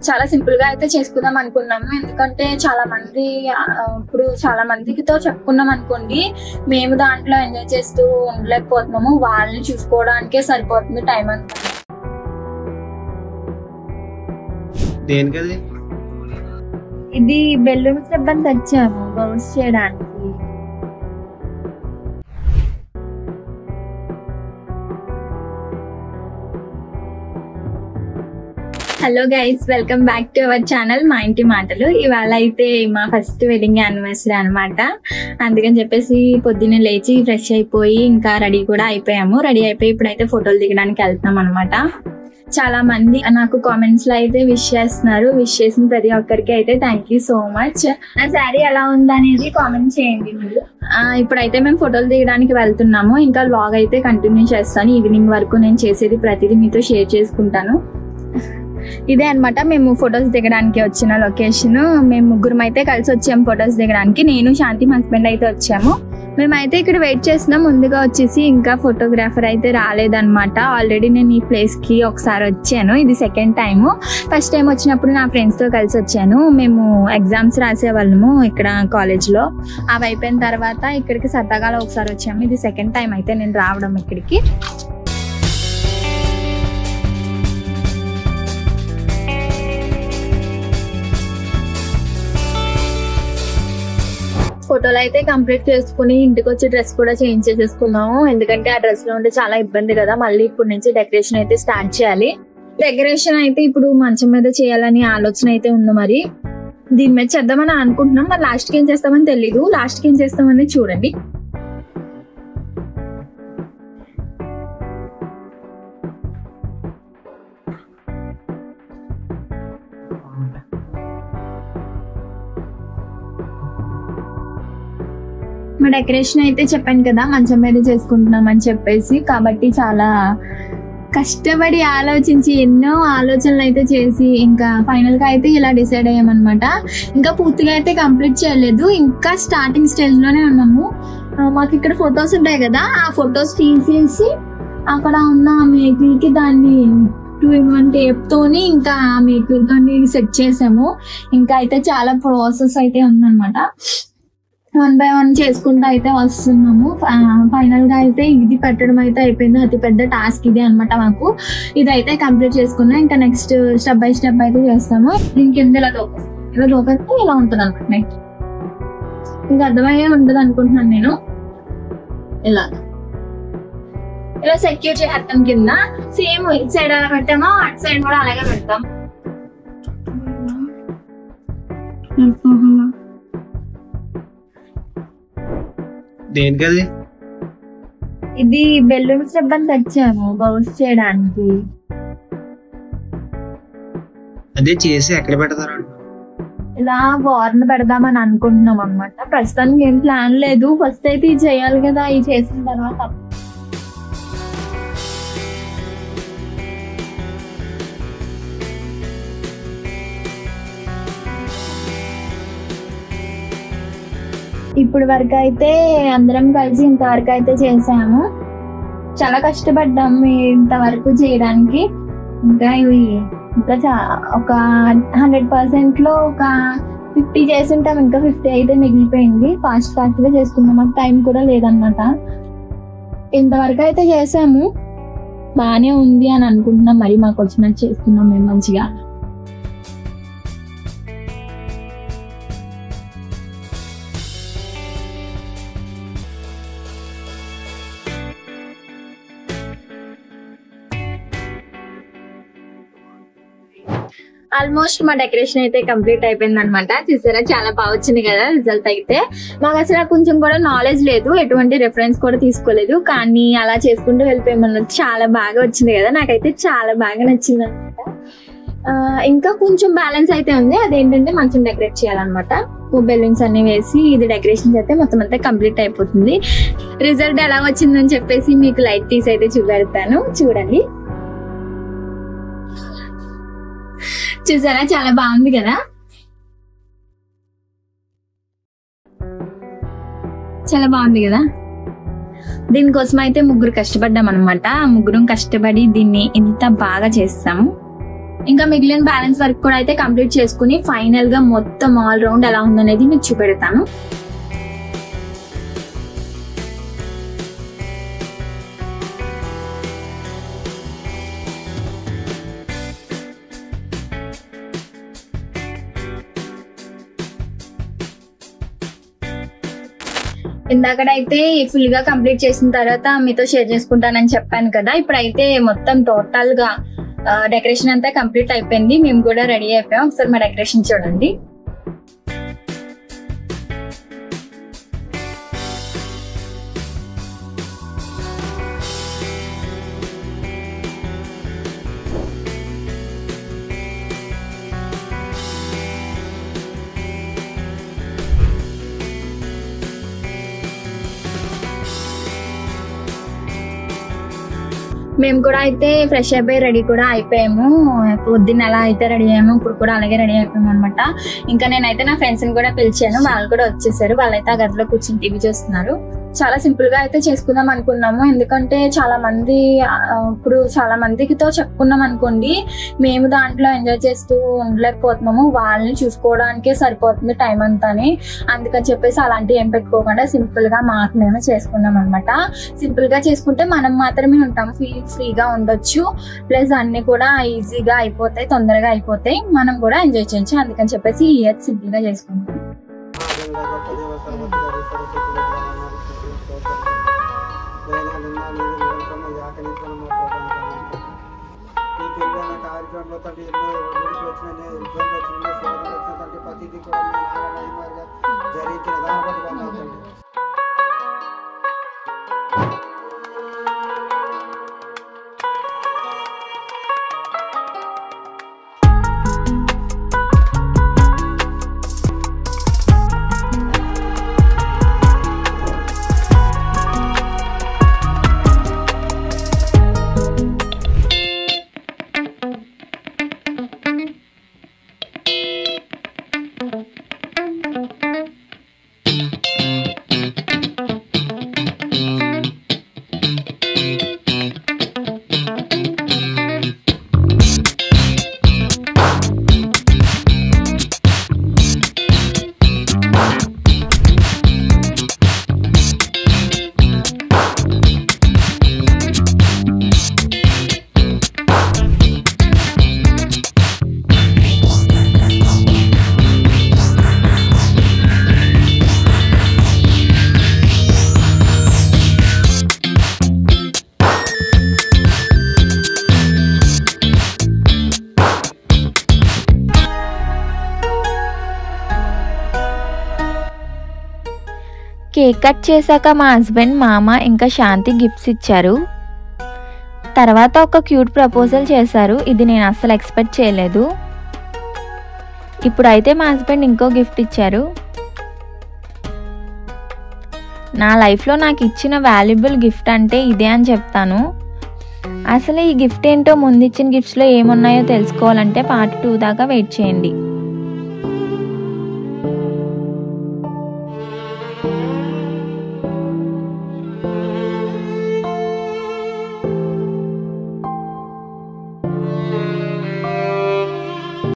చాలా సింపుల్ గా అయితే చేసుకుందాం అనుకున్నాము. ఎందుకంటే చాలా మంది ఇప్పుడు చాలా మందితో చెప్పుకున్నాం అనుకోండి, మేము దాంట్లో ఎంజాయ్ చేస్తూ ఉండలేకపోతున్నాము, వాళ్ళని చూసుకోవడానికే సరిపోతుంది టైం అంతా. ఇది బెలూన్స్ డబ్బాని తెచ్చాము బౌన్స్ చేయడానికి. Hello guys, welcome back to our channel మా ఇంటి మాటలు. ఇవాళ అయితే మా ఫస్ట్ వెడ్డింగ్ యానివర్సరీ అనమాట. అందుకని చెప్పేసి పొద్దున్నే లేచి ఫ్రెష్ అయిపోయి ఇంకా రెడీ కూడా అయిపోయాము. రెడీ అయిపోయి ఇప్పుడైతే ఫోటోలు దిగడానికి వెళ్తున్నాం అనమాట. చాలా మంది నాకు కామెంట్స్ లో అయితే విష్ చేస్తున్నారు. విష్ చేసిన ప్రతి ఒక్కరికి అయితే థ్యాంక్ యూ సో మచ్. నా శారీ ఎలా ఉందనేది కామెంట్ చేయండి మీరు. ఇప్పుడైతే మేము ఫోటోలు దిగడానికి వెళ్తున్నాము. ఇంకా వ్లాగ్ అయితే కంటిన్యూ చేస్తాను. ఈవినింగ్ వరకు నేను చేసేది ప్రతిదీ మీతో షేర్ చేసుకుంటాను. ఇదే అనమాట మేము ఫొటోస్ దిగడానికి వచ్చిన లొకేషన్. మేము ముగ్గురం అయితే కలిసి వచ్చాము ఫొటోస్ దిగడానికి. నేను, శాంతి, మా హస్బెండ్ అయితే వచ్చాము. మేమైతే ఇక్కడ వెయిట్ చేస్తున్నాం. ముందుగా వచ్చేసి ఇంకా ఫోటోగ్రాఫర్ అయితే రాలేదన్నమాట. ఆల్రెడీ నేను ఈ ప్లేస్ కి ఒకసారి వచ్చాను. ఇది సెకండ్ టైం. ఫస్ట్ టైం వచ్చినప్పుడు నా ఫ్రెండ్స్ తో కలిసి వచ్చాను. మేము ఎగ్జామ్స్ రాసేవాళ్ళము ఇక్కడ కాలేజ్ లో. అవి అయిపోయిన తర్వాత ఇక్కడికి సరదాగా ఒకసారి వచ్చాము. ఇది సెకండ్ టైం అయితే నేను రావడం ఇక్కడికి. ఫోటోలు అయితే కంప్లీట్ చేసుకుని ఇంటికి వచ్చి డ్రెస్ కూడా చేంజ్ చేసేసుకున్నాము. ఎందుకంటే ఆ డ్రెస్ లో ఉంటే చాలా ఇబ్బంది కదా. మళ్ళీ ఇప్పుడు నుంచి డెకరేషన్ అయితే స్టార్ట్ చేయాలి. డెకరేషన్ అయితే ఇప్పుడు మంచం మీద చేయాలని ఆలోచన అయితే ఉంది. మరి దీని మీద చేద్దామని అనుకుంటున్నాం. మరి లాస్ట్ కి ఏం చేస్తామని తెలీదు. లాస్ట్ కి ఏం చేస్తామని చూడండి. మా డెకరేషన్ అయితే చెప్పాను కదా మంచం మీద చేసుకుంటున్నాం అని చెప్పేసి. కాబట్టి చాలా కష్టపడి ఆలోచించి ఎన్నో ఆలోచనలు అయితే చేసి ఇంకా ఫైనల్ గా అయితే ఇలా డిసైడ్ అయ్యామన్నమాట. ఇంకా పూర్తిగా అయితే కంప్లీట్ చేయలేదు. ఇంకా స్టార్టింగ్ స్టేజ్ లోనే ఉన్నాము. మాకు ఇక్కడ ఫొటోస్ ఉంటాయి కదా, ఆ ఫొటోస్ తీసేసి అక్కడ ఉన్న మేకిల్ కి దాన్ని 2-in-1 టేప్ తోని ఇంకా ఆ మేకిల్ తోని సెట్ చేసాము. ఇంకా అయితే చాలా ప్రాసెస్ అయితే ఉందన్నమాట. 1 by 1 చేసుకుంటూ అయితే వస్తున్నాము. ఫైనల్ గా అయితే ఇది పెట్టడం అయితే అయిపోయింది. అతి పెద్ద టాస్క్ ఇది అనమాట మాకు. ఇదైతే కంప్లీట్ చేసుకున్నాం. ఇంకా నెక్స్ట్ స్టెప్ బై స్టెప్ అయితే చేస్తాము. ఇంకెంత ఇలా దోపేస్తే ఇలా ఉంటుంది అనమాట. నెక్స్ట్ ఇంకా అర్థమయ్యే ఉంటుంది అనుకుంటున్నాను నేను. ఇలా సెక్యూర్ చేస్తాం కింద. సేమ్ ఇటు సైడ్ అలా పెట్టామో అటు సైడ్ కూడా అలాగే పెడతాం. దేనికది? ఇది బెలూన్స్ డబ్బాని తెచ్చాము బౌన్స్ చేయడానికి. అదే చేసి ఎక్కడ పెడతారు? ఇలా వార్న్ పెడదామని అనుకుంటున్నాం అనమాట. ప్రస్తుతానికి ఏం ప్లాన్ లేదు. ఫస్ట్ అయితే ఇది చేయాలి కదా. ఇది చేసిన తర్వాత ఇప్పుడు వరకు అయితే అందరం కలిసి ఇంతవరకు అయితే చేసాము. చాలా కష్టపడ్డాము ఇంతవరకు చేయడానికి. ఇంకా ఇవి ఇంకా ఒక 100% లో ఒక 50 చేసి ఉంటాం. ఇంకా 50 అయితే మిగిలిపోయింది. ఫాస్ట్ గా చేసుకున్నాం. మాకు టైం కూడా లేదనమాట. ఇంతవరకు అయితే చేసాము. బానే ఉంది అని అనుకుంటున్నాం. మరి మాకు వచ్చినట్టు చేసుకున్నాం మేము మంచిగా. ఆల్మోస్ట్ మా డెకరేషన్ అయితే కంప్లీట్ అయిపోయింది అనమాట. చూసారా చాలా బాగా వచ్చింది కదా రిజల్ట్ అయితే. మాకు అసలు కొంచెం కూడా నాలెడ్జ్ లేదు, ఎటువంటి రెఫరెన్స్ కూడా తీసుకోలేదు. కానీ అలా చేసుకుంటూ వెళ్ళిపోయామన్నట్టు చాలా బాగా వచ్చింది కదా. నాకైతే చాలా బాగా నచ్చింది అనమాట. ఇంకా కొంచెం బ్యాలెన్స్ అయితే ఉంది. అదేంటంటే మంచం డెకరేట్ చేయాలన్నమాట. బెలూన్స్ అన్ని వేసి ఇది డెకరేషన్ అయితే మొత్తం అంతా కంప్లీట్ అయిపోతుంది. రిజల్ట్ ఎలా వచ్చిందని చెప్పేసి మీకు లైట్ తీసి అయితే చూపెడతాను, చూడండి. చూసారా చాలా బాగుంది కదా. చాలా బాగుంది కదా. దీనికోసం అయితే ముగ్గురు కష్టపడ్డాం అనమాట. ముగ్గురం కష్టపడి దీన్ని ఇంత బాగా చేస్తాము. ఇంకా మిగిలిన బ్యాలెన్స్ వర్క్ కూడా అయితే కంప్లీట్ చేసుకుని ఫైనల్ గా మొత్తం ఆల్ రౌండ్ ఎలా ఉందనేది మీకు చూపెడతాను. ఇందాకడైతే ఫుల్ గా కంప్లీట్ చేసిన తర్వాత మీతో షేర్ చేసుకుంటానని చెప్పాను కదా. ఇప్పుడైతే మొత్తం టోటల్ గా డెకరేషన్ అంతా కంప్లీట్ అయిపోయింది. మేము కూడా రెడీ అయిపోయాం. ఒకసారి మా డెకరేషన్ చూడండి. మేము కూడా అయితే ఫ్రెష్ అయిపోయి రెడీ కూడా అయిపోయాము. పొద్దున్న ఎలా అయితే రెడీ అయ్యాము ఇప్పుడు కూడా అలాగే రెడీ అయిపోయాము అనమాట. ఇంకా నేనైతే నా ఫ్రెండ్స్ ని కూడా పిలిచాను. వాళ్ళు కూడా వచ్చేసారు. వాళ్ళైతే ఆ గదిలో కూర్చొని టీవీ చూస్తున్నారు. చాలా సింపుల్ గా అయితే చేసుకుందాం అనుకున్నాము. ఎందుకంటే చాలా మందితో చెప్పుకున్నాం అనుకోండి, మేము దాంట్లో ఎంజాయ్ చేస్తూ ఉండలేకపోతున్నాము. వాళ్ళని చూసుకోవడానికే సరిపోతుంది టైం అంతాని. అందుకని చెప్పేసి అలాంటివి ఏం పెట్టుకోకుండా సింపుల్ గా మాకు మేము చేసుకున్నాం అనమాట. సింపుల్ గా చేసుకుంటే మనం మాత్రమే ఉంటాం, ఫ్రీగా ఉండొచ్చు. ప్లస్ అన్ని కూడా ఈజీగా అయిపోతాయి, తొందరగా అయిపోతాయి, మనం కూడా ఎంజాయ్ చేయొచ్చు. అందుకని చెప్పేసి ఈ ఇయర్ సింపుల్ గా చేసుకుంటాం. కేక్ కట్ చేశాక మా హస్బెండ్, మామ ఇంకా శాంతి గిఫ్ట్స్ ఇచ్చారు. తర్వాత ఒక క్యూట్ ప్రపోజల్ చేశారు. ఇది నేను అస్సలు ఎక్స్పెక్ట్ చేయలేదు. ఇప్పుడైతే మా హస్బెండ్ ఇంకో గిఫ్ట్ ఇచ్చారు. నా లైఫ్లో నాకు ఇచ్చిన వాల్యుబుల్ గిఫ్ట్ అంటే ఇదే అని చెప్తాను. అసలు ఈ గిఫ్ట్ ఏంటో, ముందు ఇచ్చిన గిఫ్ట్స్లో ఏమున్నాయో తెలుసుకోవాలంటే పార్ట్ 2 దాకా వెయిట్ చేయండి.